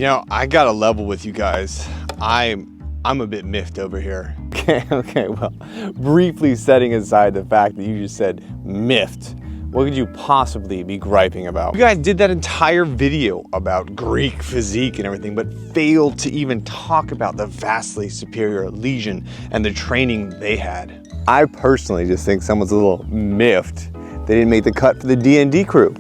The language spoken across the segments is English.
know, I gotta level with you guys. I'm a bit miffed over here. Okay, well, briefly setting aside the fact that you just said miffed, what could you possibly be griping about? You guys did that entire video about Greek physique and everything, but failed to even talk about the vastly superior Legion and the training they had. I personally just think someone's a little miffed they didn't make the cut for the D&D crew.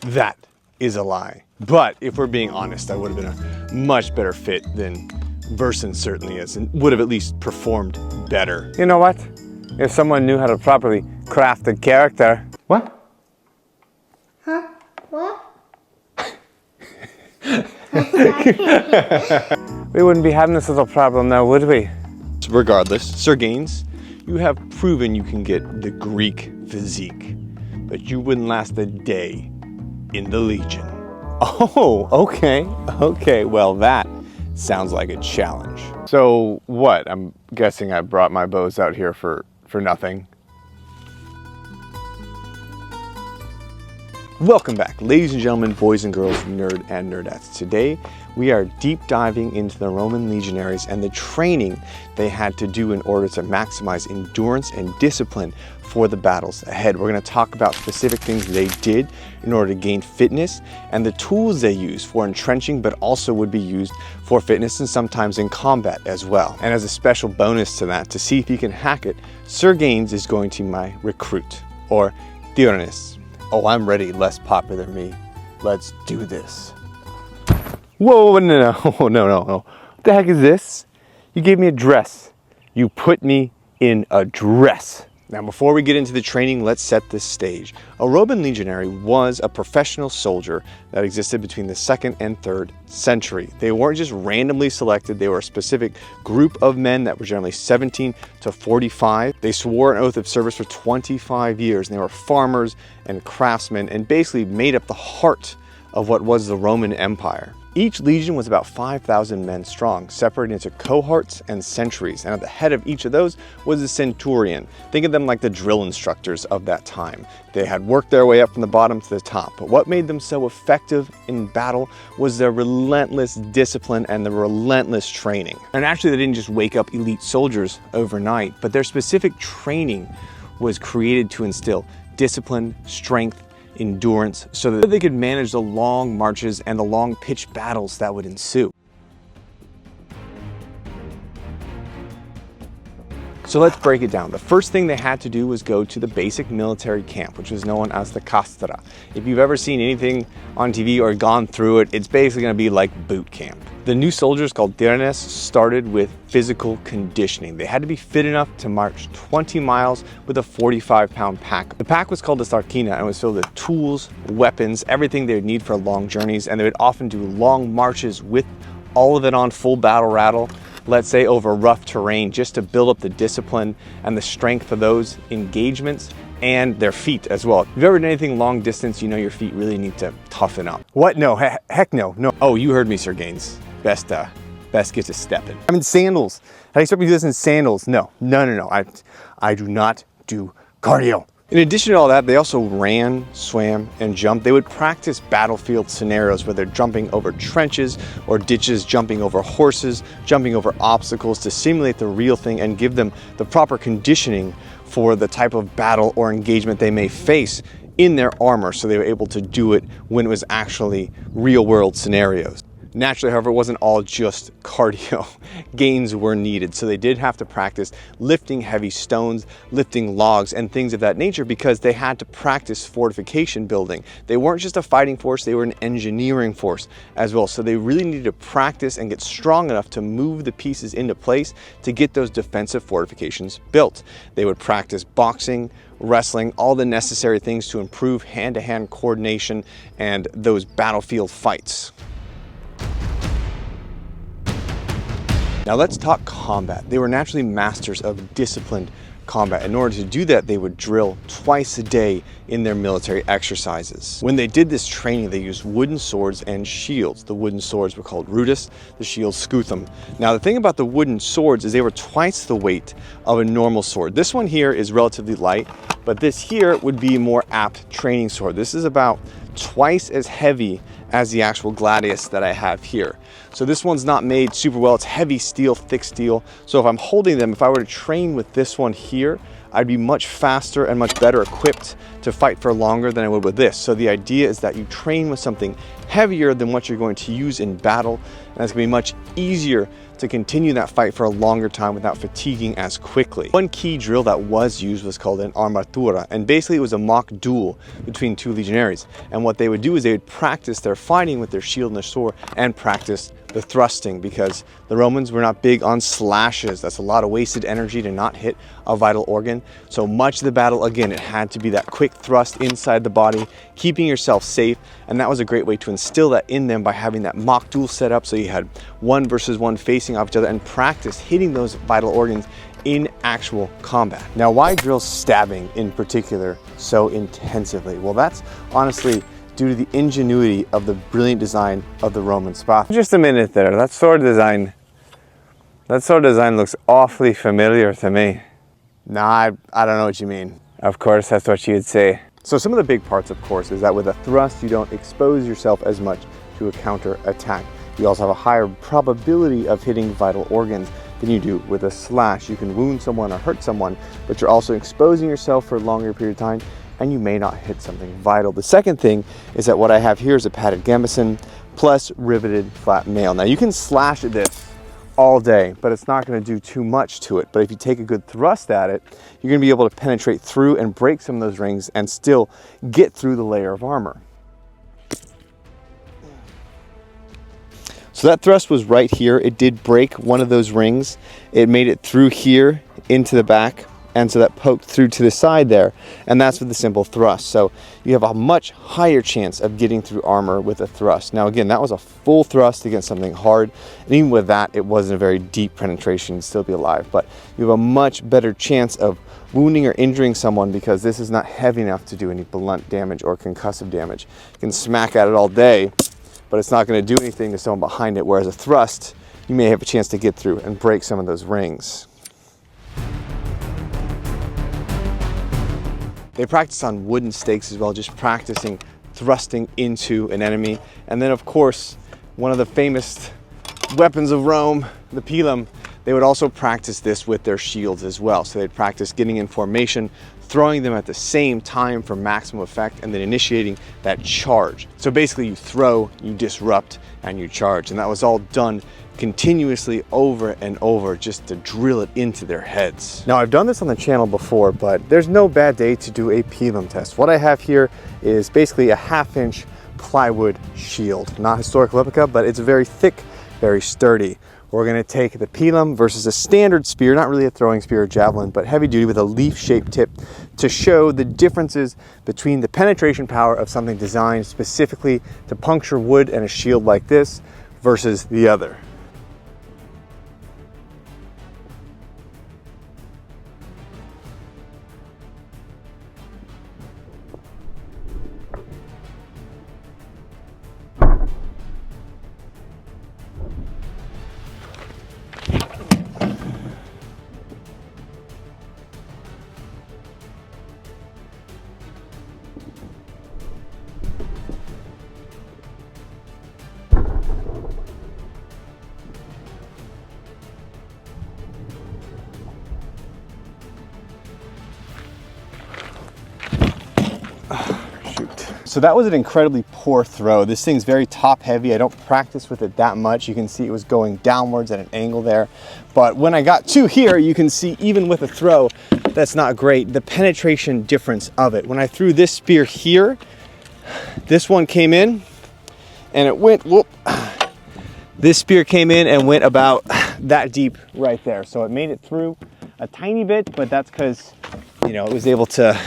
That is a lie. But if we're being honest, I would have been a much better fit than Verson certainly is, and would have at least performed better. You know what? If someone knew how to properly craft a character. What? Huh? What? We wouldn't be having this little problem now, would we? Regardless, Sir Gaines, you have proven you can get the Greek physique, but you wouldn't last a day in the Legion. Oh, okay. Okay, well that sounds like a challenge. So what? I'm guessing I brought my bows out here for nothing. Welcome back, ladies and gentlemen, boys and girls, nerd and nerdettes. Today, we are deep diving into the Roman legionaries and the training they had to do in order to maximize endurance and discipline for the battles ahead. We're going to talk about specific things they did in order to gain fitness and the tools they used for entrenching, but also would be used for fitness and sometimes in combat as well. And as a special bonus to that, to see if you can hack it, Sir Gaines is going to be my recruit, or Dionis. Oh, I'm ready, less popular than me. Let's do this. Whoa, no. What the heck is this? You gave me a dress. You put me in a dress. Now, before we get into the training, let's set this stage. A Roman legionary was a professional soldier that existed between the 2nd and 3rd century. They weren't just randomly selected, they were a specific group of men that were generally 17 to 45. They swore an oath of service for 25 years, and they were farmers and craftsmen and basically made up the heart of what was the Roman Empire. Each legion was about 5,000 men strong, separated into cohorts and centuries, and at the head of each of those was a centurion. Think of them like the drill instructors of that time. They had worked their way up from the bottom to the top, but what made them so effective in battle was their relentless discipline and the relentless training. And actually, they didn't just wake up elite soldiers overnight, but their specific training was created to instill discipline, strength, endurance, so that they could manage the long marches and the long pitched battles that would ensue. So let's break it down. The first thing they had to do was go to the basic military camp, which was known as the Castra. If you've ever seen anything on TV or gone through it, it's basically going to be like boot camp. The new soldiers, called legionaries, started with physical conditioning. They had to be fit enough to march 20 miles with a 45-pound pack. The pack was called the sarkina and was filled with tools, weapons, everything they would need for long journeys, and they would often do long marches with all of it on full battle rattle, let's say over rough terrain, just to build up the discipline and the strength for those engagements and their feet as well. If you've ever done anything long distance, you know your feet really need to toughen up. What? No, heck no. Oh, you heard me, Sir Gaines. Best get to stepping. I'm in sandals. How do you expect me to do this in sandals? No. I do not do cardio. In addition to all that, they also ran, swam, and jumped. They would practice battlefield scenarios where they're jumping over trenches or ditches, jumping over horses, jumping over obstacles to simulate the real thing and give them the proper conditioning for the type of battle or engagement they may face in their armor, so they were able to do it when it was actually real-world scenarios. Naturally, however, it wasn't all just cardio. Gains were needed, so they did have to practice lifting heavy stones, lifting logs, and things of that nature because they had to practice fortification building. They weren't just a fighting force, they were an engineering force as well. So they really needed to practice and get strong enough to move the pieces into place to get those defensive fortifications built. They would practice boxing, wrestling, all the necessary things to improve hand-to-hand coordination and those battlefield fights. Now let's talk combat. They were naturally masters of disciplined combat. In order to do that, they would drill twice a day in their military exercises. When they did this training, they used wooden swords and shields. The wooden swords were called rudis, the shields scutum. Now the thing about the wooden swords is they were twice the weight of a normal sword. This one here is relatively light, but this here would be a more apt training sword. This is about twice as heavy as the actual gladius that I have here. So this one's not made super well. It's heavy steel, thick steel. So if I'm holding them, if I were to train with this one here, I'd be much faster and much better equipped to fight for longer than I would with this. So the idea is that you train with something heavier than what you're going to use in battle, and it's gonna be much easier to continue that fight for a longer time without fatiguing as quickly. One key drill that was used was called an armatura, and basically it was a mock duel between two legionaries. And what they would do is they would practice their fighting with their shield and their sword and practice the thrusting, because the Romans were not big on slashes. That's a lot of wasted energy to not hit a vital organ. So much of the battle, again, it had to be that quick thrust inside the body, keeping yourself safe. And that was a great way to instill that in them by having that mock duel set up. So you had one versus one facing off each other and practice hitting those vital organs in actual combat. Now, why drill stabbing in particular so intensively? Well, that's honestly due to the ingenuity of the brilliant design of the Roman spa. Just a minute there, that sword design looks awfully familiar to me. Nah, I don't know what you mean. Of course, that's what you'd say. So some of the big parts, of course, is that with a thrust, you don't expose yourself as much to a counter attack. You also have a higher probability of hitting vital organs than you do with a slash. You can wound someone or hurt someone, but you're also exposing yourself for a longer period of time, and you may not hit something vital. The second thing is that what I have here is a padded gambeson plus riveted flat mail. Now you can slash at this all day, but it's not going to do too much to it. But if you take a good thrust at it, you're going to be able to penetrate through and break some of those rings and still get through the layer of armor. So that thrust was right here. It did break one of those rings. It made it through here into the back, and so that poked through to the side there, and that's with a simple thrust. So you have a much higher chance of getting through armor with a thrust. Now again, that was a full thrust against something hard, and even with that, it wasn't a very deep penetration. You'd still be alive, but you have a much better chance of wounding or injuring someone because this is not heavy enough to do any blunt damage or concussive damage. You can smack at it all day, but it's not going to do anything to someone behind it, whereas a thrust, you may have a chance to get through and break some of those rings. They practice on wooden stakes as well, just practicing thrusting into an enemy. And then of course, one of the famous weapons of Rome, the pilum, they would also practice this with their shields as well. So they'd practice getting in formation, throwing them at the same time for maximum effect, and then initiating that charge. So basically you throw, you disrupt, and you charge. And that was all done continuously over and over just to drill it into their heads. Now I've done this on the channel before, but there's no bad day to do a pilum test. What I have here is basically a 1/2-inch plywood shield. Not historical replica, but it's very thick, very sturdy. We're gonna take the pilum versus a standard spear, not really a throwing spear or javelin, but heavy duty with a leaf-shaped tip to show the differences between the penetration power of something designed specifically to puncture wood and a shield like this versus the other. So that was an incredibly poor throw. This thing's very top heavy. I don't practice with it that much. You can see it was going downwards at an angle there. But when I got to here, you can see even with a throw, that's not great. The penetration difference of it. When I threw this spear here, this one came in and it went, whoop. This spear came in and went about that deep right there. So it made it through a tiny bit, but that's because, you know, it was able to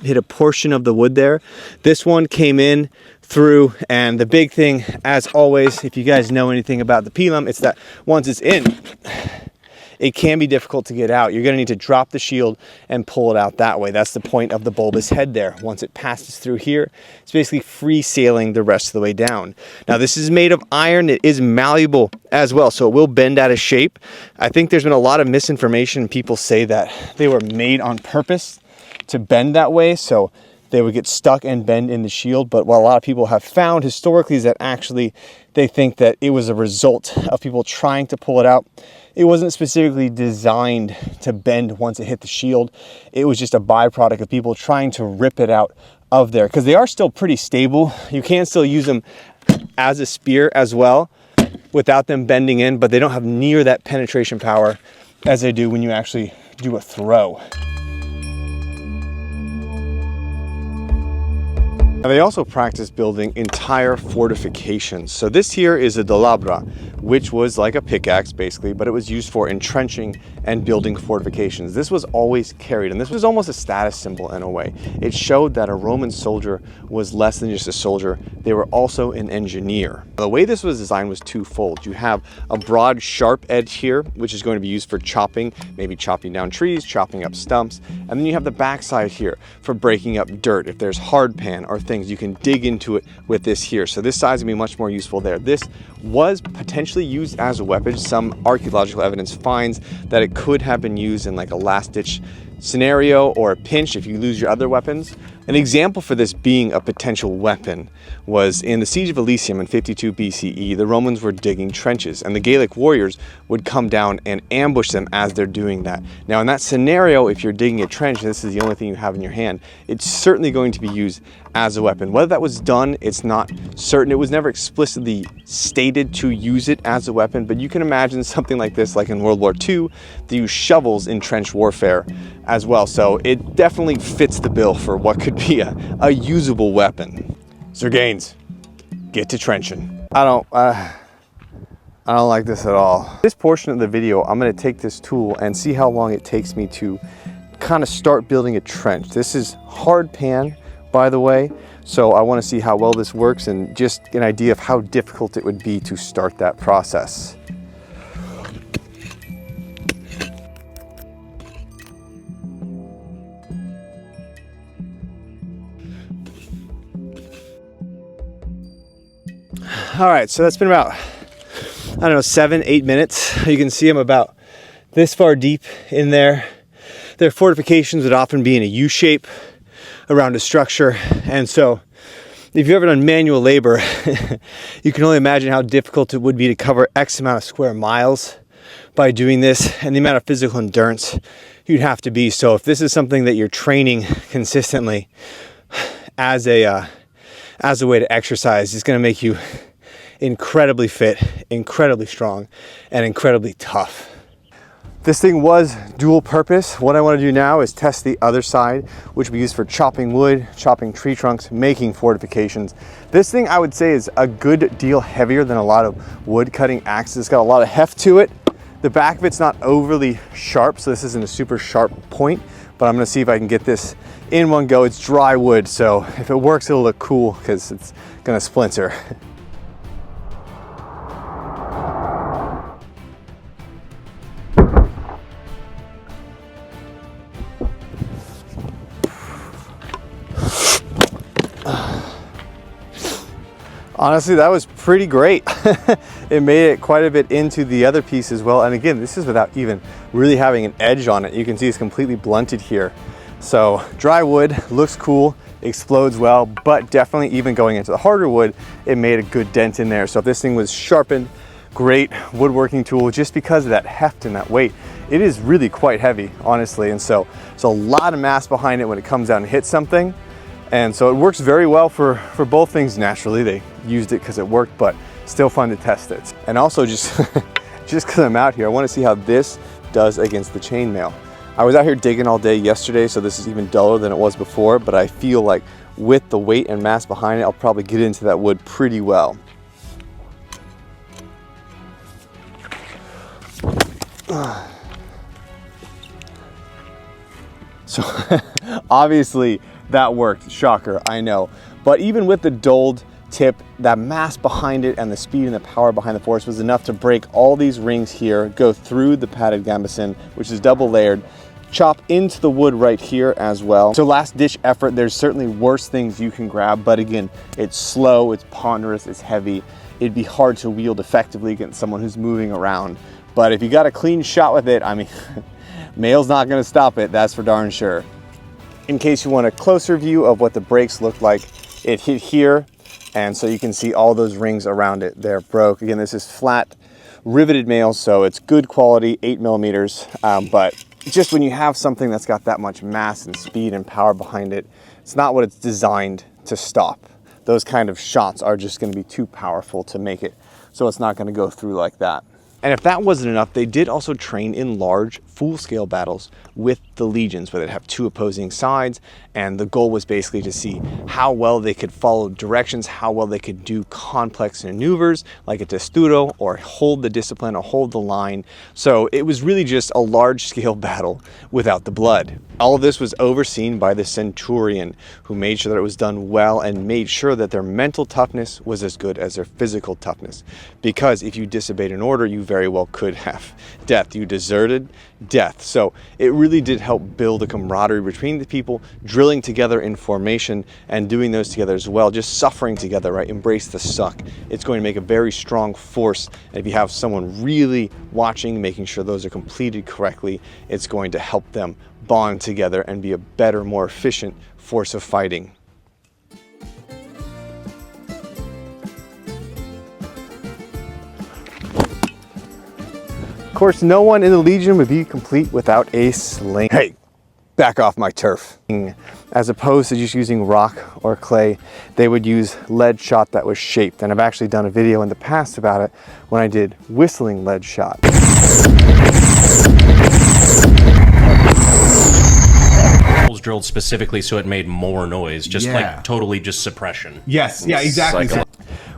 hit a portion of the wood there. This one came in through, and the big thing, as always, if you guys know anything about the pilum, it's that once it's in, it can be difficult to get out. You're going to need to drop the shield and pull it out that way. That's the point of the bulbous head there. Once it passes through here, it's basically free sailing the rest of the way down. Now this is made of iron. It is malleable as well, so it will bend out of shape. I think there's been a lot of misinformation. People say that they were made on purpose to bend that way, so they would get stuck and bend in the shield. But what a lot of people have found historically is that actually they think that it was a result of people trying to pull it out. It wasn't specifically designed to bend once it hit the shield. It was just a byproduct of people trying to rip it out of there, because they are still pretty stable. You can still use them as a spear as well without them bending in, but they don't have near that penetration power as they do when you actually do a throw. Now they also practice building entire fortifications. So this here is a dalabra, which was like a pickaxe basically, but it was used for entrenching and building fortifications. This was always carried, and this was almost a status symbol in a way. It showed that a Roman soldier was less than just a soldier. They were also an engineer. The way this was designed was twofold. You have a broad, sharp edge here, which is going to be used for chopping, maybe chopping down trees, chopping up stumps. And then you have the backside here for breaking up dirt. If there's hardpan or things, you can dig into it with this here. So this size would be much more useful there. This was potentially used as a weapon. Some archaeological evidence finds that it could have been used in like a last-ditch scenario or a pinch if you lose your other weapons. An example for this being a potential weapon was in the Siege of Elysium in 52 BCE. The Romans were digging trenches, and the Gallic warriors would come down and ambush them as they're doing that. Now in that scenario, if you're digging a trench and this is the only thing you have in your hand, it's certainly going to be used as a weapon. Whether that was done, it's not certain. It was never explicitly stated to use it as a weapon, but you can imagine something like this, like in World War II, they use shovels in trench warfare as well. So it definitely fits the bill for what could be a usable weapon. Sir Gaines, get to trenching. I don't like this at all. This portion of the video, I'm gonna take this tool and see how long it takes me to kind of start building a trench. This is hard pan, by the way, so I want to see how well this works and just an idea of how difficult it would be to start that process. All right, so that's been about, I don't know, 7-8 minutes. You can see I'm about this far deep in there. Their fortifications would often be in a U shape around a structure. And so if you've ever done manual labor, you can only imagine how difficult it would be to cover X amount of square miles by doing this, and the amount of physical endurance you'd have to be. So if this is something that you're training consistently as a way to exercise, it's going to make you incredibly fit, incredibly strong, and incredibly tough. This thing was dual purpose. What I want to do now is test the other side, which will be used for chopping wood, chopping tree trunks, making fortifications. This thing I would say is a good deal heavier than a lot of wood cutting axes. It's got a lot of heft to it. The back of it's not overly sharp, so this isn't a super sharp point, but I'm gonna see if I can get this in one go. It's dry wood, so if it works, it'll look cool because it's gonna splinter. Honestly, that was pretty great. It made it quite a bit into the other piece as well. And again, this is without even really having an edge on it. You can see it's completely blunted here. So dry wood looks cool, explodes well, but definitely even going into the harder wood, it made a good dent in there. So if this thing was sharpened, great woodworking tool just because of that heft and that weight. It is really quite heavy, honestly. And so there's a lot of mass behind it when it comes down and hits something. And so it works very well for both things. Naturally, they used it because it worked, but still fun to test it. And also just because I'm out here, I want to see how this does against the chainmail. I was out here digging all day yesterday, so this is even duller than it was before, but I feel like with the weight and mass behind it, I'll probably get into that wood pretty well. So obviously that worked, shocker, I know. But even with the dulled tip, that mass behind it and the speed and the power behind the force was enough to break all these rings here, go through the padded gambeson, which is double layered, chop into the wood right here as well. So last ditch effort, there's certainly worse things you can grab, but again, it's slow, it's ponderous, it's heavy. It'd be hard to wield effectively against someone who's moving around. But if you got a clean shot with it, I mean, mail's not gonna stop it, that's for darn sure. In case you want a closer view of what the breaks look like, it hit here, and so you can see all those rings around it. They're broke. Again, this is flat riveted mail, so it's good quality, 8mm, but just when you have something that's got that much mass and speed and power behind it, it's not what it's designed to stop. Those kind of shots are just going to be too powerful to make it, so it's not going to go through like that. And if that wasn't enough, they did also train in large, full-scale battles with the legions, where they'd have two opposing sides, and the goal was basically to see how well they could follow directions, how well they could do complex maneuvers, like a testudo, or hold the discipline, or hold the line. So it was really just a large-scale battle without the blood. All of this was overseen by the centurion, who made sure that it was done well and made sure that their mental toughness was as good as their physical toughness. Because if you disobeyed an order, you very well could have death. You deserted, death. So it really did help build a camaraderie between the people, drilling together in formation and doing those together as well, just suffering together, right? Embrace the suck. It's going to make a very strong force. And if you have someone really watching, making sure those are completed correctly, it's going to help them bond together and be a better, more efficient force of fighting. Of course, no one in the Legion would be complete without a sling. Hey, back off my turf. As opposed to just using rock or clay, they would use lead shot that was shaped. And I've actually done a video in the past about it when I did whistling lead shot. Was drilled specifically so it made more noise, just like totally just suppression. Yes, yeah, exactly.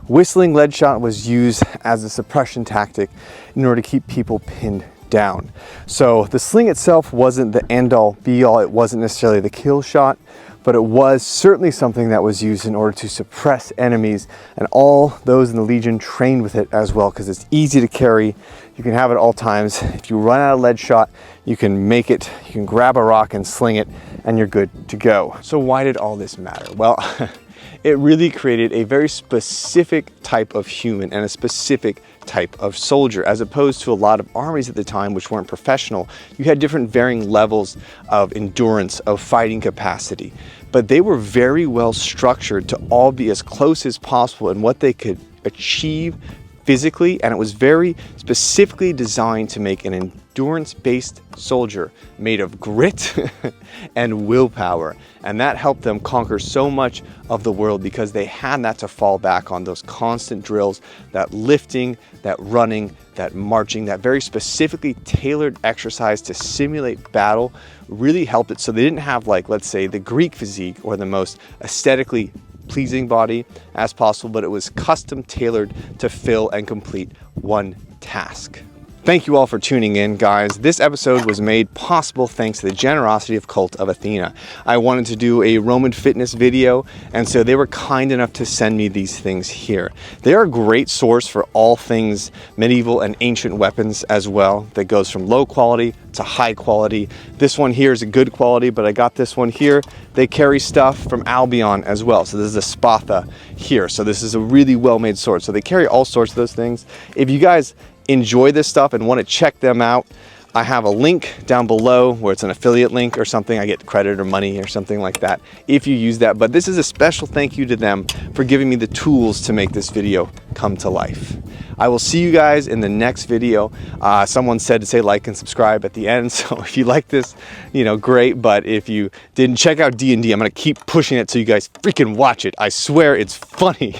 Whistling lead shot was used as a suppression tactic in order to keep people pinned down. So the sling itself wasn't the end-all be-all, it wasn't necessarily the kill shot, but it was certainly something that was used in order to suppress enemies, and all those in the Legion trained with it as well, because it's easy to carry. You can have it at all times. If you run out of lead shot, you can make it, you can grab a rock and sling it, and you're good to go. So why did all this matter? Well, it really created a very specific type of human and a specific type of soldier, as opposed to a lot of armies at the time which weren't professional. You had different varying levels of endurance, of fighting capacity, but they were very well structured to all be as close as possible in what they could achieve physically, and it was very specifically designed to make an endurance-based soldier made of grit and willpower. And that helped them conquer so much of the world because they had that to fall back on, those constant drills, that lifting, that running, that marching, that very specifically tailored exercise to simulate battle really helped it. So they didn't have, like, let's say, the Greek physique or the most aesthetically pleasing body as possible, but it was custom tailored to fill and complete one task. Thank you all for tuning in, guys. This episode was made possible thanks to the generosity of Cult of Athena. I wanted to do a Roman fitness video, and so they were kind enough to send me these things here. They are a great source for all things medieval and ancient weapons as well, that goes from low quality to high quality. This one here is a good quality, but I got this one here. They carry stuff from Albion as well. So this is a Spatha here. So this is a really well-made sword. So they carry all sorts of those things. If you guys enjoy this stuff and want to check them out, I have a link down below where it's an affiliate link or something. I get credit or money or something like that if you use that. But this is a special thank you to them for giving me the tools to make this video come to life. I will see you guys in the next video. Someone said to say like and subscribe at the end. So if you like this, you know, great. But if you didn't, check out D&D. I'm going to keep pushing it so you guys freaking watch it. I swear it's funny.